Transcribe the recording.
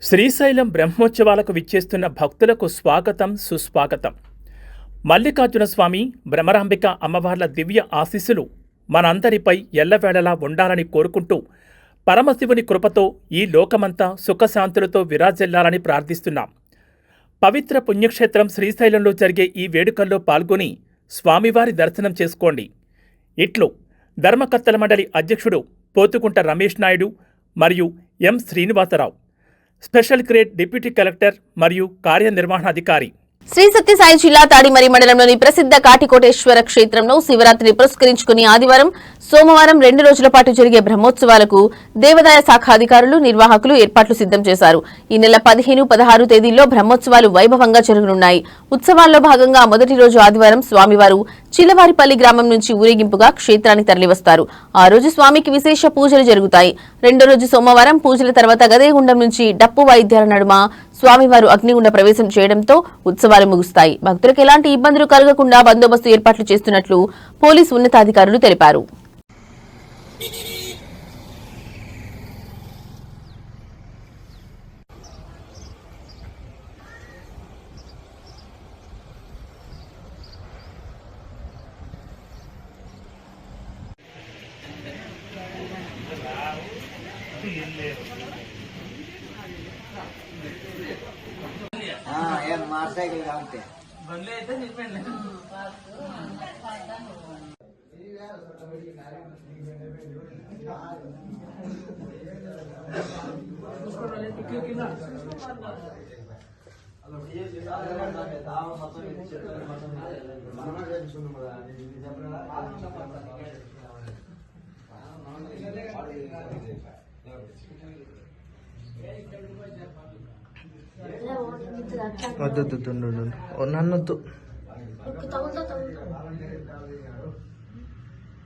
శ్రీశైలం బ్రహ్మోత్సవాలకు విచ్చేస్తున్న భక్తులకు స్వాగతం సుస్వాగతం. మల్లికార్జున స్వామి, భ్రమరాంబిక అమ్మవార్ల దివ్య ఆశీస్సులు మనందరిపై ఎల్లవేళలా ఉండాలని కోరుకుంటూ పరమశివుని కృపతో ఈ లోకమంతా సుఖశాంతులతో విరాజిల్లాలని ప్రార్థిస్తున్నాం. పవిత్ర పుణ్యక్షేత్రం శ్రీశైలంలో జరిగే ఈ వేడుకల్లో పాల్గొని స్వామివారి దర్శనం చేసుకోండి. ఇట్లు ధర్మకర్తల మండలి అధ్యక్షుడు పోతుకుంట రమేష్ నాయుడు మరియు M Srinivasarao, special grade deputy collector మరియు కార్యనిర్వహణాధికారి. శ్రీ సత్యసాయి జిల్లా తాడిమరి మండలంలోని ప్రసిద్ధ కాటికోటేశ్వర క్షేత్రంలో శివరాత్రిని పురస్కరించుకుని ఆదివారం, సోమవారం 2 రోజుల పాటు జరిగే బ్రహ్మోత్సవాలకు దేవాదాయ శాఖ అధికారులు, నిర్వాహకులు ఏర్పాట్లు సిద్ధం చేశారు. ఈ నెల 15, 16 తేదీల్లో బ్రహ్మోత్సవాలు వైభవంగా జరగనున్నాయి. ఉత్సవాల్లో భాగంగా మొదటి రోజు ఆదివారం స్వామివారు చిల్లవారిపల్లి గ్రామం నుంచి ఊరేగింపుగా క్షేత్రానికి తరలివస్తారు. ఆ రోజు స్వామికి విశేష పూజలు జరుగుతాయి. రెండో రోజు సోమవారం పూజల తర్వాత గదేగుండం నుంచి డప్పు వాయిద్యాల నడుమ స్వామివారు అగ్నిగుండ ప్రవేశం చేయడంతో ఉత్సవాలు ముగుస్తాయి. భక్తులకు ఎలాంటి ఇబ్బందులు కలగకుండా బందోబస్తు ఏర్పాట్లు చేస్తున్నట్లు పోలీసు ఉన్నతాధికారులు తెలిపారు. मोटरसाइकिल काउंटे बंदे అయితే నిపండి उसको वाले टिके की ना అలా ఏ చేయాలి తావ మొత్తం చెప్తారు మనమే చేస్తున్నాం కదా ఇది చెప్పరా వద్దు నన్నొద్దు.